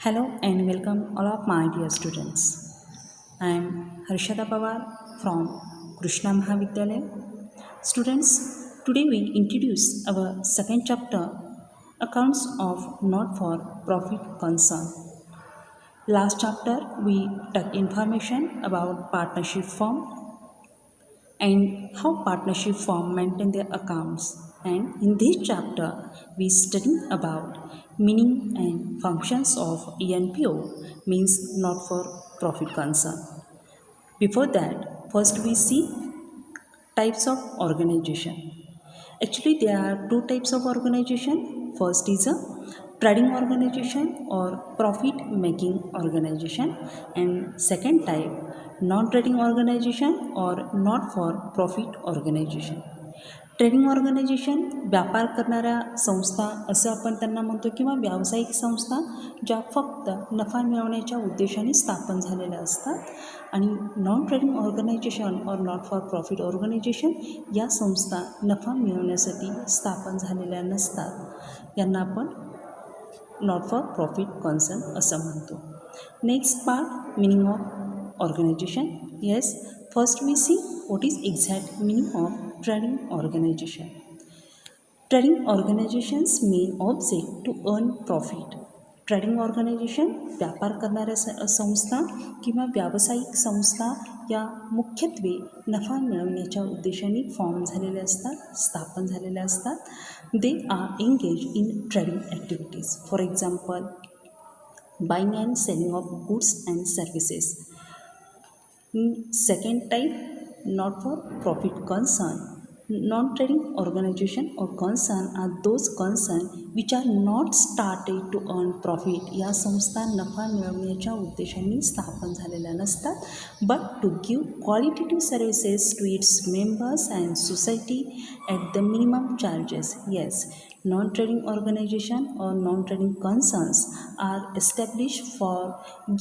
Hello and welcome all of my dear students. I am Harshada Pawar from Krishna Mahavidyalaya. Students, today we introduce our second chapter, Accounts of Not-for-Profit Concern. Last chapter we took information about partnership firm and how partnership firm maintain their accounts. And in this chapter, we study about meaning and functions of ENPO, means not for profit concern. Before that, first we see types of organization. Actually, there are two types of organization. First is a trading organization or profit making organization, and second type non trading organization or not for profit organization. Trading organisation व्यापार करणाऱ्या संस्था असं आपण त्यांना म्हणतो किंवा व्यावसायिक संस्था ज्या फक्त नफा मिळवण्याच्या उद्देशाने स्थापन झालेल्या असतात आणि नॉन ट्रेडिंग ऑर्गनायझेशन और नॉट फॉर प्रॉफिट ऑर्गनायझेशन या संस्था नफा मिळवण्यासाठी स्थापन झालेल्या नसतात यांना आपण नॉट फॉर प्रॉफिट कॉन्सर्न असं म्हणतो. Next part meaning of organisation. Yes, first we see what is exact meaning of trading organization. Trading organizations main object to earn profit. Trading organisation व्यापार करणाऱ्या संस्था किंवा व्यावसायिक संस्था या मुख्यत्वे नफा मिळवण्याच्या उद्देशाने फॉर्म झालेले असतात, स्थापन झालेले असतात. They are engage in trading activities. For example, buying and selling of goods and services. Second type, not for profit concern. Non-trading organization or concern are those concern which are not started to earn profit. या संस्था नफा मिळवण्याच्या उद्देशाने स्थापन झालेल्या नसतात, but to give qualitative services to its members and society at the minimum charges. Yes, non-trading organization or non-trading concerns are established for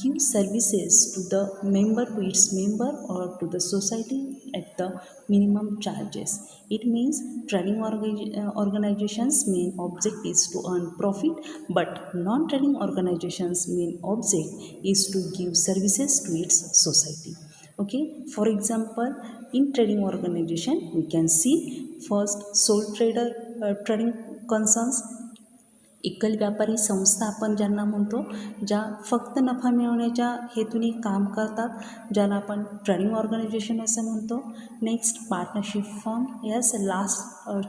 give services to the member, to its member or to the society at the minimum charges. It means trading organizations main object is to earn profit, but non-trading organizations main object is to give services to its society. Okay, for example, in trading organization we can see first sole trader trading concerns. एकल व्यापारी संस्था आपण ज्यांना म्हणतो, ज्या फक्त नफा मिळवण्याच्या हेतूने काम करतात, ज्याला आपण ट्रेडिंग ऑर्गनायझेशन असं म्हणतो. Next partnership firm. Yes, last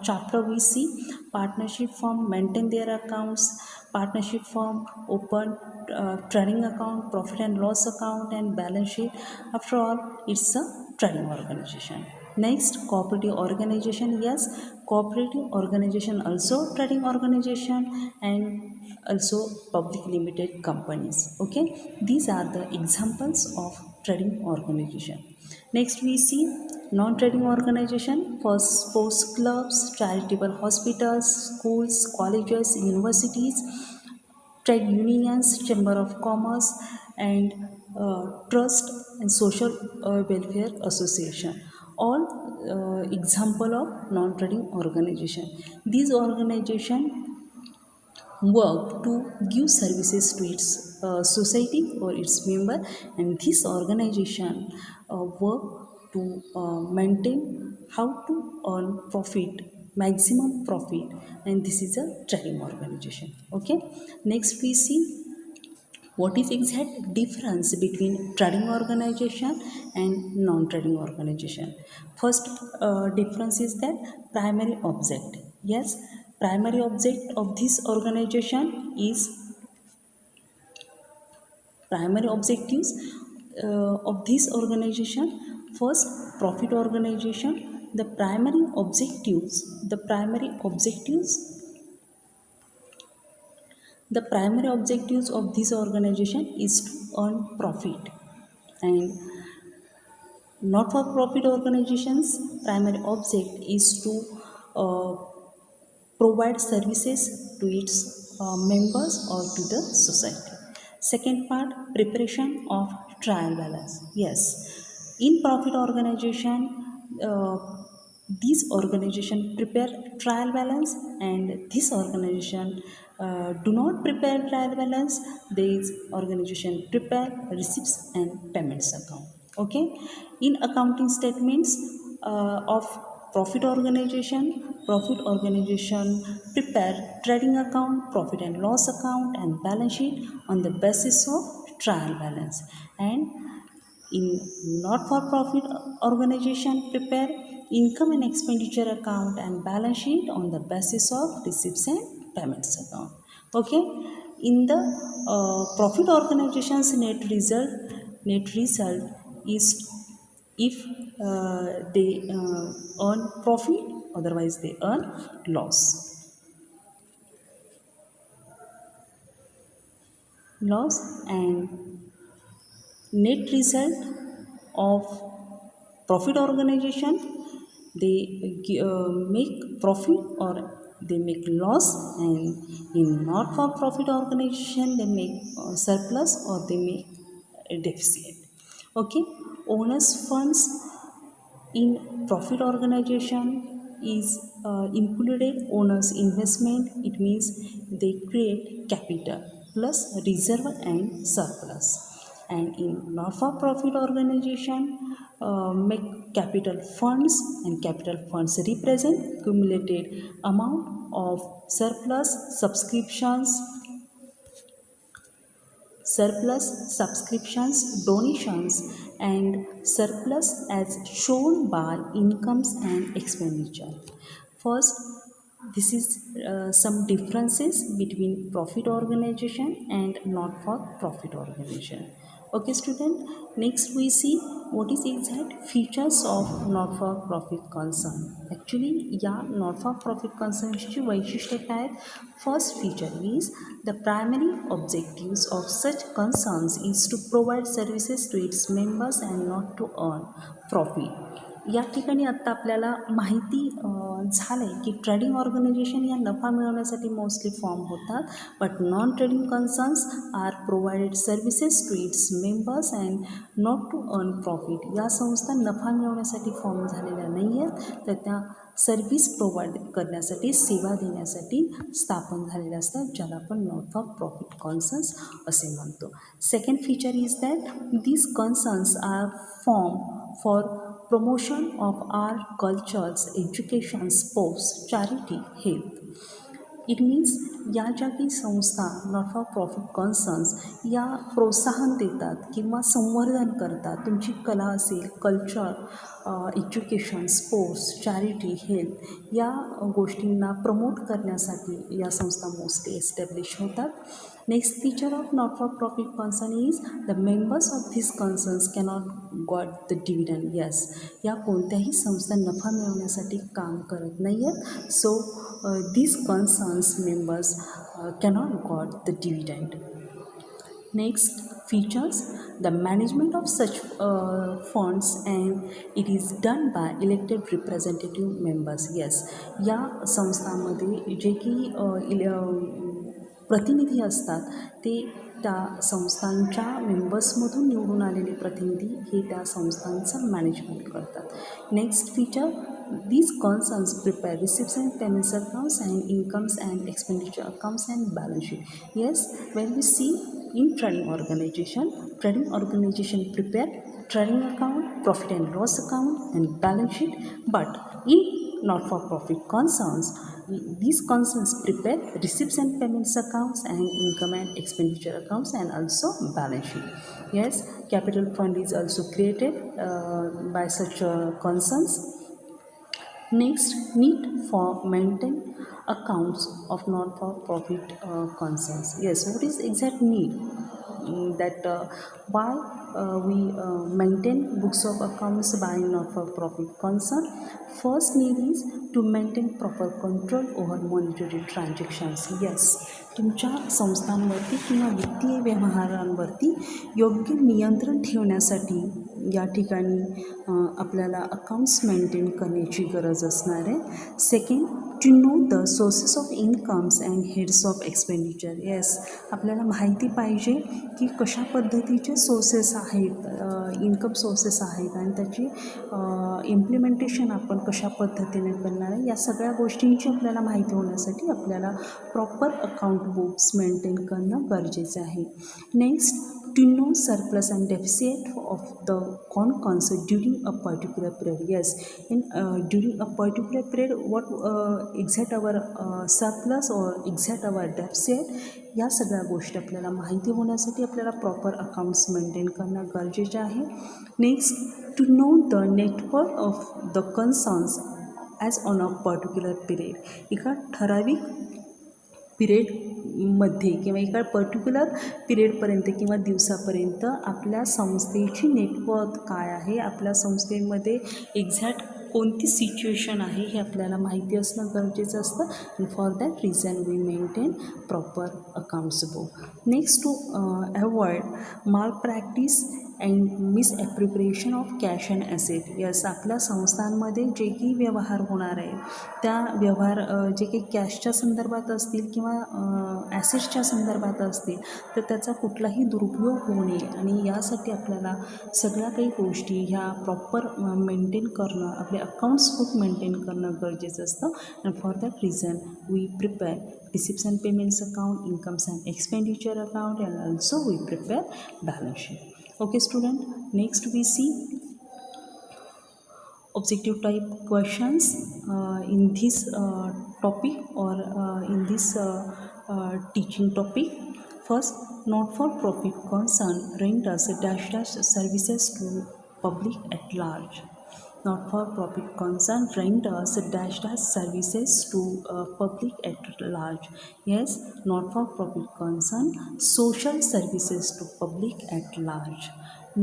chapter we see partnership firm maintain their accounts. Partnership firm open trading account, profit and loss account and balance sheet. After all, it's a trading organization. Next, cooperative organization. Yes, cooperative organization also trading organization and also public limited companies. Okay, these are the examples of trading organization. Next we see non-trading organization. For sports clubs, charitable hospitals, schools, colleges, universities, trade unions, chamber of commerce and trust and social welfare association. All example of non-trading organization. These organization work to give services to its society or its member, and this organization work to maintain how to earn profit, maximum profit, and this is a trading organization. Okay, next we see what is exact difference between trading organization and non-trading organization. First difference is that primary object. Yes, primary object of this organization is primary objectives of this organization. First, profit organization. The primary objectives of this organization is to earn profit, and not for profit organizations primary object is to provide services to its members or to the society. Second part, preparation of trial balance. Yes, in profit organization this organization prepare trial balance, and this organization do not prepare trial balance, these organization prepare receipts and payments account. Okay, in accounting statements of profit organization prepare trading account, profit and loss account and balance sheet on the basis of trial balance. And in not-for-profit organization prepare income and expenditure account and balance sheet on the basis of receipts and payments account. Okay, in the profit organization's net result is if they earn profit, otherwise they earn loss. And net result of profit organization, they make profit or they make loss, and in not for profit organization they make surplus or they make a deficit. Okay, owners funds in profit organization is included owners investment. It means they create capital plus reserve and surplus. And in not for profit organization make capital funds, and capital funds represent cumulated amount of surplus subscriptions, donations, and surplus as shown by incomes and expenditure. First, this is some differences between profit organization and not for profit organization. Okay, student, next we see what is exact features of not for profit concern. Actually, या not for profit concernची वैशिष्ट्ये काय आहेत? First feature is the primary objectives of such concerns is to provide services to its members and not to earn profit. या ठिकाणी आत्ता आपल्याला माहिती झालं आहे की ट्रेडिंग ऑर्गनायझेशन या नफा मिळवण्यासाठी मोस्टली फॉर्म होतात, but non trading concerns are provided services to its members and not to earn profit. या संस्था नफा मिळवण्यासाठी फॉर्म झालेल्या नाही आहेत, तर त्या सर्व्हिस प्रोव्हाइड करण्यासाठी, सेवा देण्यासाठी स्थापन झालेल्या असतात, ज्याला आपण नॉट फॉर प्रॉफिट कन्सर्न्स असे म्हणतो. Second feature is that these concerns are form for promotion of art, cultures, education, sports, charity, health. It means या ज्या काही संस्था नॉट फॉर प्रॉफिट कन्सर्न्स या प्रोत्साहन देतात किंवा संवर्धन करतात, तुमची कला असेल, culture, education, sports, charity, health या गोष्टींना प्रमोट करण्यासाठी या संस्था मोस्टली एस्टॅब्लिश होतात. Next feature of not for profit concern is the members of this concerns cannot got the dividend. Yes, या कोणत्याही संस्था नफा मिळवण्यासाठी काम करत नाही आहेत. सो these concerns members cannot got the dividend. Next features the management of such funds, and it is done by elected representative members. Yes, या संस्थांमध्ये जे की प्रतिनिधी असतात ते त्या संस्थांच्या मेंबर्समधून निवडून आलेले प्रतिनिधी हे त्या संस्थांचं मॅनेजमेंट करतात. Next feature, these concerns prepare receipts and payments accounts and incomes and expenditure accounts and balance sheet. Yes, when we see in trading organization prepare trading account, profit and loss account and balance sheet, but in not for profit concerns, these concerns prepare receipts and payments accounts and income and expenditure accounts and also balance sheet. Yes, capital fund is also created by such concerns. Next, need for maintain accounts of not for profit concerns. Yes, what is exact need? That why we maintain books of accounts by not for profit concern. First need is to maintain proper control over monetary transactions. Yes, तुमच्या संस्थांवरती किंवा वित्तीय व्यवहारांवरती योग्य नियंत्रण ठेवण्यासाठी या ठिकाणी आपल्याला accounts maintain करण्याची गरज असणार आहे. Second, to know the sources of incomes and heads of expenditure. Yes, आपल्याला माहिती पाहिजे की कशा पद्धतीचे सोर्सेस आहेत, इन्कम सोर्सेस आहेत आणि त्याची इम्प्लिमेंटेशन आपण कशा पद्धतीने करणार आहे, या सगळ्या गोष्टींची आपल्याला माहिती होण्यासाठी आपल्याला प्रॉपर अकाउंट बुक्स मेंटेन करणं गरजेचं आहे. Next, to know surplus and deficit of the concern during a particular period. Yes, in during a particular period, what exact our surplus or exact our deficit, या सगळ्या गोष्टी आपल्याला माहिती होण्यासाठी आपल्याला प्रॉपर अकाउंट्स मेंटेन करणं गरजेचं आहे. Next, to know the network of the concerns as on a particular period. एका ठराविक पिरियडमध्ये किंवा एका पर्टिक्युलर पिरियडपर्यंत किंवा दिवसापर्यंत आपल्या संस्थेची नेटवर्क काय आहे, आपल्या संस्थेमध्ये एक्झॅक्ट कोणती सिच्युएशन आहे हे आपल्याला माहिती असणं गरजेचं असतं. And for that reason we maintain proper accounts book. Next, to avoid malpractice and misappropriation of cash and asset. Yes, आपल्या संस्थांमध्ये जे काही व्यवहार होणार आहे त्या व्यवहार जे काही कॅशच्या संदर्भात असतील किंवा ॲसेट्सच्या संदर्भात असतील तर त्याचा कुठलाही दुरुपयोग होऊ नये आणि यासाठी आपल्याला सगळ्या काही गोष्टी ह्या प्रॉपर मेंटेन करणं, आपले अकाउंट्स बुक मेंटेन करणं गरजेचं असतं. And for that reason we prepare receipts and payments account, incomes and expenditure account, and also we prepare balance sheet. Okay student, next we see objective type questions in this topic or in this teaching topic. First, not for profit concern renders dash services to public at large. Not for profit concern renders dash services to public at large. Yes, not for profit concern social services to public at large.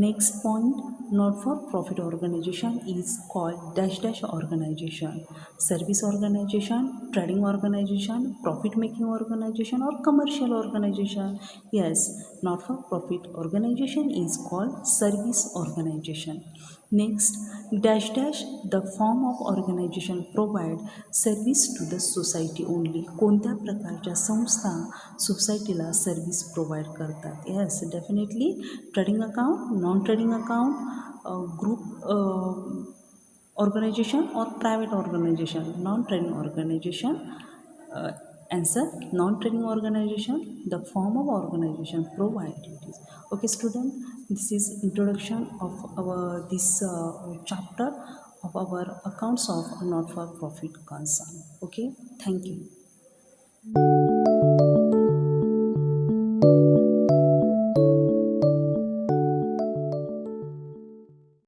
Next point, not for profit organization is called dash organization. Service organization, trading organization, profit making organization, or commercial organization. Yes, not for profit organization is called service organization. Next, dash the form of organization provide service to the society only. कोणत्या प्रकारच्या संस्था सोसायटीला service provide करतात? Yes, definitely trading account, non trading account, group organization or private organization. Non-trading organization, answer, non-trading organization, the form of organization provide duties. Okay student, this is introduction of our this chapter of our accounts of not for profit concern. Okay, thank you.